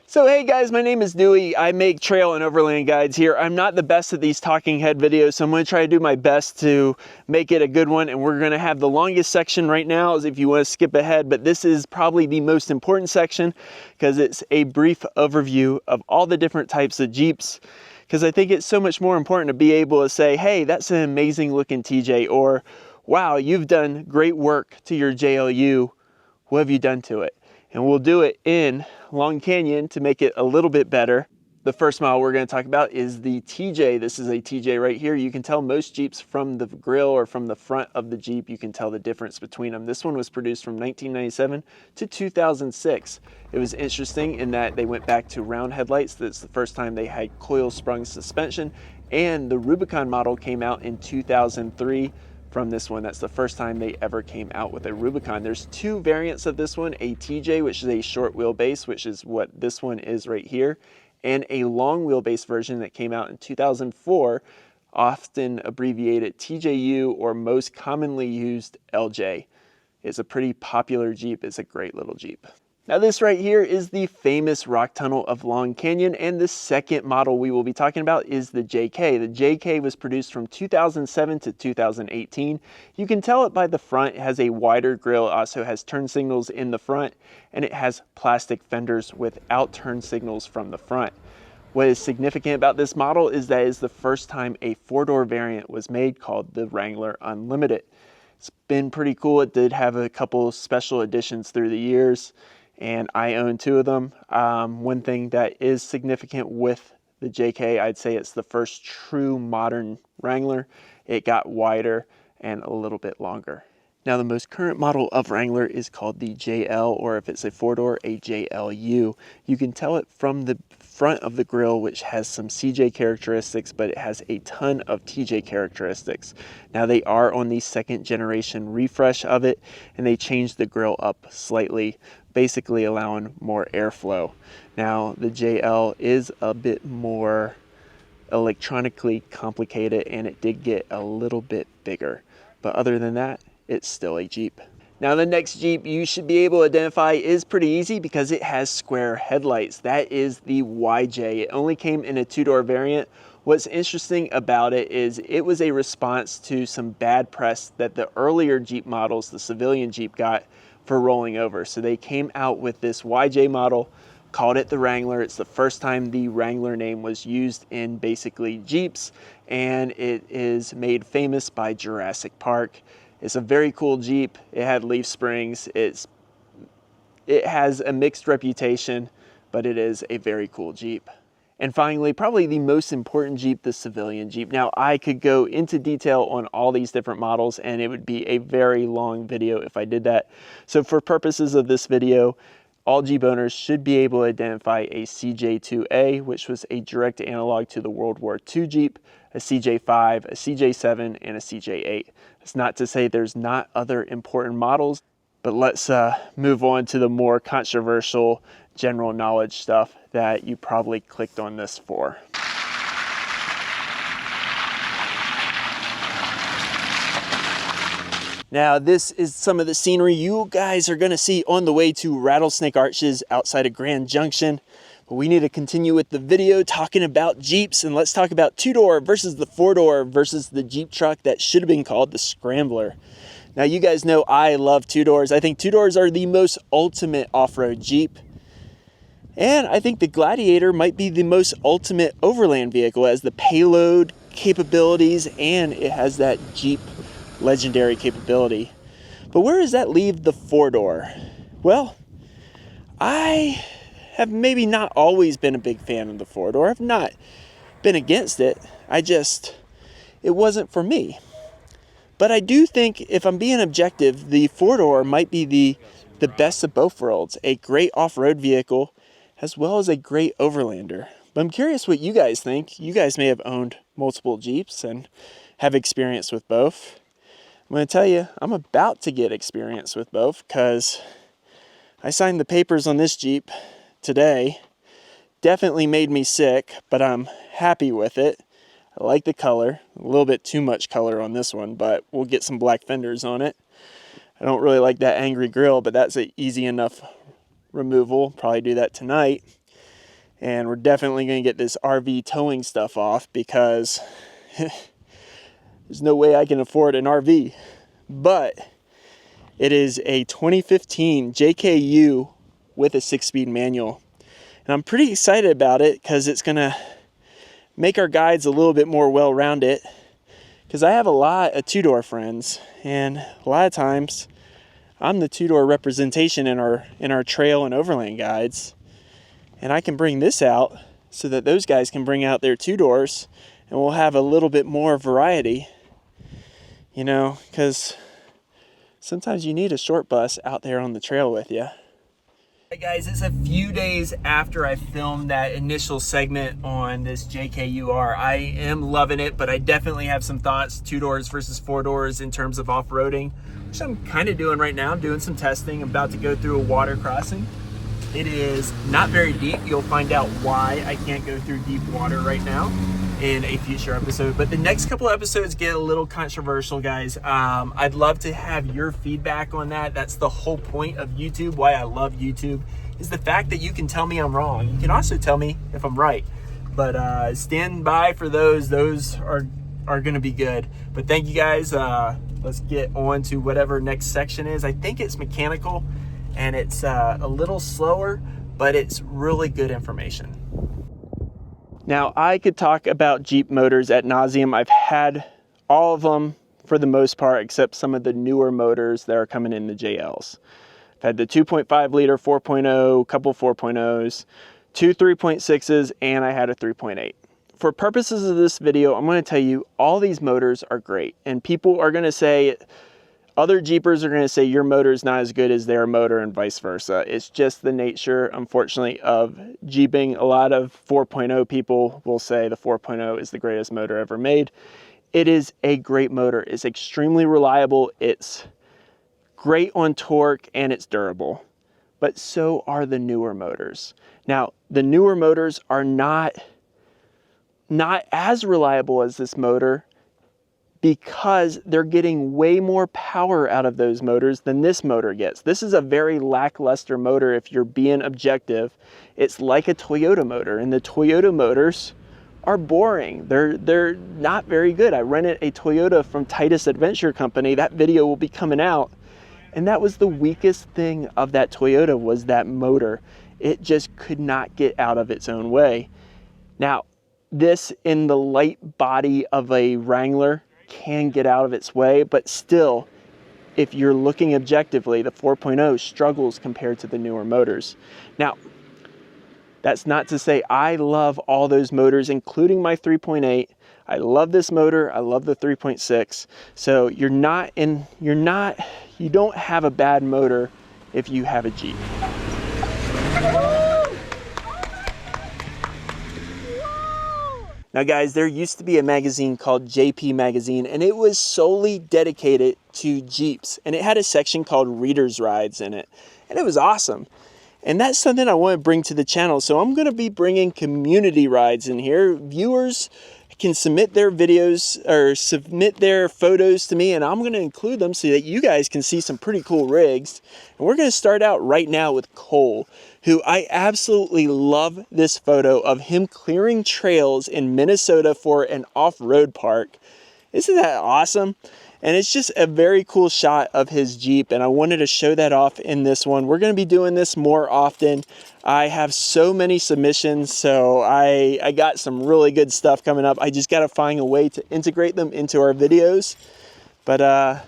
So hey guys, my name is Dewey. I make trail and overland guides here. I'm not the best at these talking head videos, so I'm going to try to do my best to make it a good one. And we're going to have the longest section right now as if you want to skip ahead, but this is probably the most important section because it's a brief overview of all the different types of Jeeps. Because I think it's so much more important to be able to say, hey, that's an amazing looking TJ, or wow, you've done great work to your JLU. What have you done to it? And we'll do it in Long Canyon to make it a little bit better. The first model we're going to talk about is the TJ. This is a TJ right here. You can tell most Jeeps from the grill or from the front of the Jeep, you can tell the difference between them. This one was produced from 1997 to 2006. It was interesting in that they went back to round headlights. That's the first time they had coil sprung suspension, and the Rubicon model came out in 2003. From this one, that's the first time they ever came out with a Rubicon. There's two variants of this one, a TJ, which is a short wheelbase, which is what this one is right here, and a long wheelbase version that came out in 2004, often abbreviated TJU, or most commonly used LJ. It's a pretty popular Jeep. It's a great little Jeep. Now this right here is the famous rock tunnel of Long Canyon, and the second model we will be talking about is the JK. The JK was produced from 2007 to 2018. You can tell it by the front. It has a wider grille, also has turn signals in the front, and it has plastic fenders without turn signals from the front. What is significant about this model is that it's the first time a four-door variant was made called the Wrangler Unlimited. It's been pretty cool. It did have a couple special editions through the years, and I own two of them. One thing that is significant with the JK, I'd say it's the first true modern Wrangler. It got wider and a little bit longer. Now the most current model of Wrangler is called the JL, or if it's a four-door, a JLU. You can tell it from the front of the grille, which has some CJ characteristics, but it has a ton of TJ characteristics. Now they are on the second generation refresh of it, and they changed the grille up slightly, basically allowing more airflow. Now the JL is a bit more electronically complicated, and it did get a little bit bigger, but other than that, it's still a Jeep. Now the next Jeep you should be able to identify is pretty easy because it has square headlights. That is the YJ. It only came in a two-door variant. What's interesting about it is it was a response to some bad press that the earlier Jeep models, the civilian Jeep, got for rolling over. So they came out with this YJ model, called it the Wrangler. It's the first time the Wrangler name was used in basically Jeeps, and it is made famous by Jurassic Park. It's a very cool Jeep. It had leaf springs. It has a mixed reputation, but it is a very cool Jeep. And finally, probably the most important Jeep, the civilian Jeep. Now, I could go into detail on all these different models, and it would be a very long video if I did that. So for purposes of this video, all Jeep owners should be able to identify a CJ2A, which was a direct analog to the World War II Jeep, a CJ5, a CJ7, and a CJ8. It's not to say there's not other important models, but let's move on to the more controversial general knowledge stuff that you probably clicked on this for. Now this is some of the scenery you guys are going to see on the way to Rattlesnake Arches outside of Grand Junction. But we need to continue with the video talking about Jeeps, and let's talk about two-door versus the four-door versus the Jeep truck that should have been called the Scrambler. Now you guys know I love two-doors. I think two-doors are the most ultimate off-road Jeep. And I think the Gladiator might be the most ultimate overland vehicle. It has the payload capabilities, and it has that Jeep legendary capability. But where does that leave the four-door? Well, I have maybe not always been a big fan of the four-door. I've not been against it. It wasn't for me. But I do think, if I'm being objective, the four-door might be the best of both worlds. A great off-road vehicle, as well as a great overlander. But I'm curious what you guys think. You guys may have owned multiple Jeeps and have experience with both. I'm going to tell you, I'm about to get experience with both because I signed the papers on this Jeep today. Definitely made me sick, but I'm happy with it. I like the color. A little bit too much color on this one, but we'll get some black fenders on it. I don't really like that angry grille, but that's an easy enough removal. Probably do that tonight. And we're definitely going to get this RV towing stuff off because there's no way I can afford an RV. But it is a 2015 JKU with a 6-speed manual. And I'm pretty excited about it because it's going to make our guides a little bit more well-rounded. Because I have a lot of two-door friends, and a lot of times I'm the two-door representation in our trail and overland guides. And I can bring this out so that those guys can bring out their 2-doors, and we'll have a little bit more variety. You know, because sometimes you need a short bus out there on the trail with you. Hey guys, it's a few days after I filmed that initial segment on this JKUR. I am loving it, but I definitely have some thoughts, 2 doors versus 4 doors in terms of off-roading, which I'm kind of doing right now. I'm doing some testing. I'm about to go through a water crossing. It is not very deep. You'll find out why I can't go through deep water right now in a future episode. But the next couple episodes get a little controversial, guys. I'd love to have your feedback on that. That's the whole point of YouTube, why I love YouTube, is the fact that you can tell me I'm wrong. You can also tell me if I'm right. But stand by for those. Those are going to be good. But thank you guys. Let's get on to whatever next section is. I think it's mechanical, and it's a little slower, but it's really good information. Now, I could talk about Jeep motors ad nauseum. I've had all of them for the most part, except some of the newer motors that are coming in the JLs. I've had the 2.5 liter 4.0, couple 4.0s, 2 3.6s, and I had a 3.8. For purposes of this video, I'm going to tell you all these motors are great, and people are going to say, other Jeepers are going to say your motor is not as good as their motor and vice versa. It's just the nature, unfortunately, of Jeeping. A lot of 4.0 people will say the 4.0 is the greatest motor ever made. It is a great motor. It's extremely reliable. It's great on torque, and it's durable. But so are the newer motors. Now, the newer motors are not as reliable as this motor, because they're getting way more power out of those motors than this motor gets. This is a very lackluster motor if you're being objective. It's like a Toyota motor, and the Toyota motors are boring. They're not very good. I rented a Toyota from Titus Adventure Company. That video will be coming out. And that was the weakest thing of that Toyota, was that motor. It just could not get out of its own way. Now, this in the light body of a Wrangler can get out of its way, but still, if you're looking objectively, the 4.0 struggles compared to the newer motors. Now, that's not to say I love all those motors, including my 3.8. I love this motor. I love the 3.6. So you don't have a bad motor if you have a Jeep. Now guys, there used to be a magazine called JP Magazine, and it was solely dedicated to Jeeps, and it had a section called Reader's Rides in it, and it was awesome. And that's something I want to bring to the channel, so I'm going to be bringing community rides in here. Viewers can submit their videos or submit their photos to me, and I'm going to include them so that you guys can see some pretty cool rigs. And we're going to start out right now with Cole, who I absolutely love this photo of him clearing trails in Minnesota for an off-road park. Isn't that awesome? And it's just a very cool shot of his Jeep, and I wanted to show that off in this one. We're going to be doing this more often. I have so many submissions, so I got some really good stuff coming up. I just got to find a way to integrate them into our videos. But I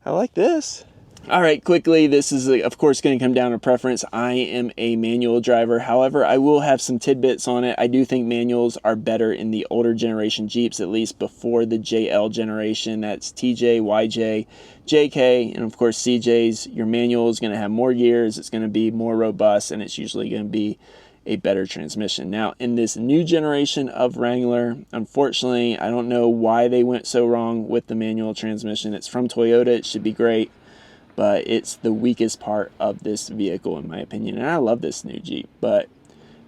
like this. All right, quickly, this is of course going to come down to preference. I am a manual driver. However, I will have some tidbits on it. I do think manuals are better in the older generation Jeeps, at least before the JL generation. That's TJ, YJ, JK, and of course CJ's. Your manual is going to have more gears, it's going to be more robust, and it's usually going to be a better transmission. Now, in this new generation of Wrangler, unfortunately, I don't know why they went so wrong with the manual transmission. It's from Toyota. It should be great, but it's the weakest part of this vehicle in my opinion. And I love this new Jeep, but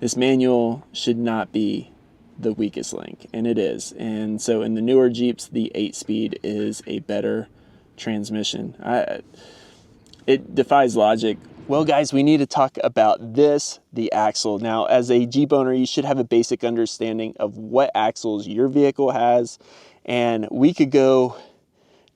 this manual should not be the weakest link, and it is. And so in the newer Jeeps, the 8-speed is a better transmission. It defies logic Well guys, we need to talk about this, the axle. Now, as a Jeep owner, you should have a basic understanding of what axles your vehicle has, and we could go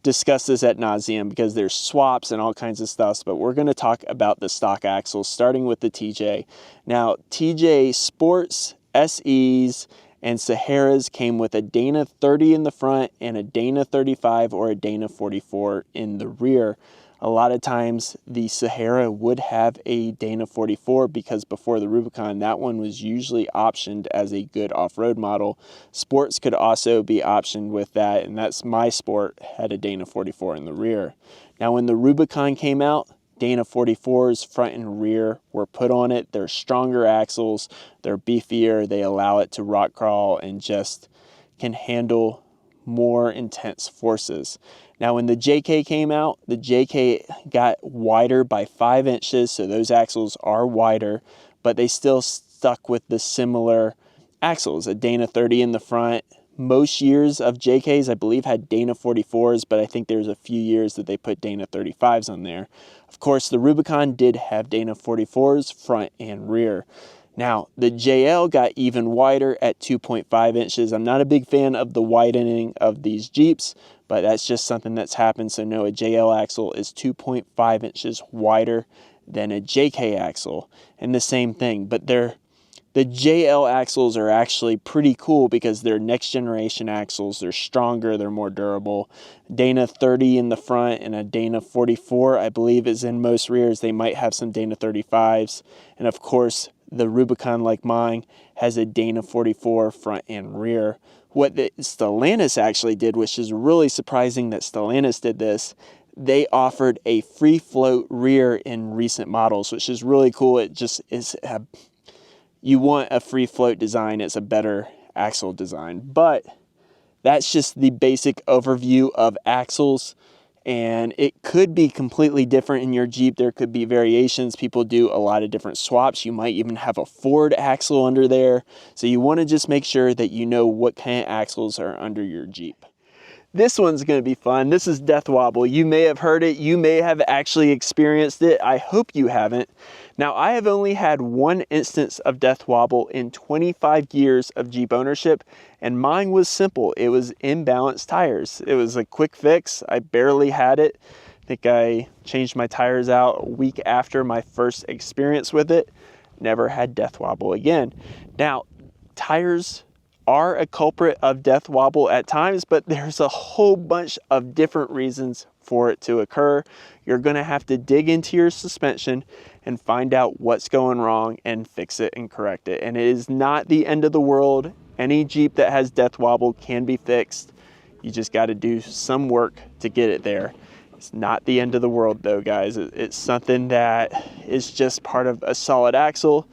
discuss this ad nauseum because there's swaps and all kinds of stuff, but we're going to talk about the stock axles, starting with the TJ. Now, TJ Sports, SEs, and Saharas came with a Dana 30 in the front and a Dana 35 or a Dana 44 in the rear. A lot of times the Sahara would have a Dana 44 because before the Rubicon, that one was usually optioned as a good off-road model. Sports could also be optioned with that, and that's my Sport had a Dana 44 in the rear. Now when the Rubicon came out, Dana 44s front and rear were put on it. They're stronger axles, they're beefier, they allow it to rock crawl and just can handle more intense forces. Now when the JK came out, the JK got wider by 5 inches, so those axles are wider, but they still stuck with the similar axles, a Dana 30 in the front. Most years of JKs, I believe, had Dana 44s, but I think there's a few years that they put Dana 35s on there. Of course, the Rubicon did have Dana 44s front and rear. Now, the JL got even wider at 2.5 inches. I'm not a big fan of the widening of these Jeeps, but that's just something that's happened. So no, a JL axle is 2.5 inches wider than a JK axle. And the same thing, but the JL axles are actually pretty cool because they're next generation axles. They're stronger, they're more durable. Dana 30 in the front and a Dana 44, I believe, is in most rears. They might have some Dana 35s. And of course, the Rubicon, like mine, has a Dana 44 front and rear. What the Stellantis actually did, which is really surprising that Stellantis did this, they offered a free float rear in recent models, which is really cool. It just is you want a free float design, it's a better axle design. But that's just the basic overview of axles, and it could be completely different in your Jeep. There could be variations. People do a lot of different swaps. You might even have a Ford axle under there. So you want to just make sure that you know what kind of axles are under your Jeep. This one's going to be fun. This is Death Wobble. You may have heard it. You may have actually experienced it. I hope you haven't. Now, I have only had one instance of Death Wobble in 25 years of Jeep ownership, and mine was simple. It was imbalanced tires. It was a quick fix. I barely had it. I think I changed my tires out a week after my first experience with it. Never had Death Wobble again. Now, tires are a culprit of Death Wobble at times, but there's a whole bunch of different reasons for it to occur. You're going to have to dig into your suspension and find out what's going wrong and fix it and correct it. And it is not the end of the world. Any Jeep that has Death Wobble can be fixed. You just got to do some work to get it there. It's not the end of the world though, guys. It's something that is just part of a solid axle,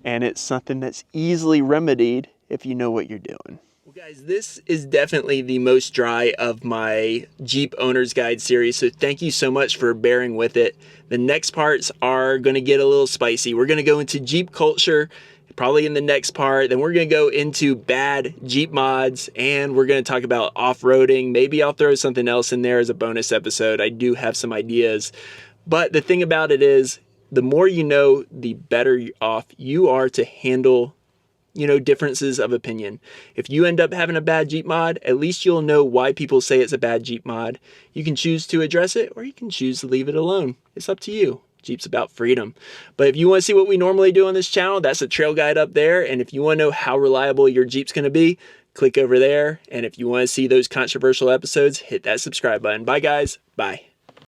and it's something that's easily remedied if you know what you're doing. Well guys, this is definitely the most dry of my Jeep Owner's Guide series, so thank you so much for bearing with it. The next parts are going to get a little spicy. We're going to go into Jeep culture probably in the next part. Then we're going to go into bad Jeep mods, and we're going to talk about off-roading. Maybe I'll throw something else in there as a bonus episode. I do have some ideas. But the thing about it is, the more you know, the better off you are to handle differences of opinion. If you end up having a bad Jeep mod, at least you'll know why people say it's a bad Jeep mod. You can choose to address it, or you can choose to leave it alone. It's up to you. Jeep's about freedom. But if you want to see what we normally do on this channel, that's a trail guide up there. And if you want to know how reliable your Jeep's going to be, click over there. And if you want to see those controversial episodes, hit that subscribe button. Bye guys. Bye.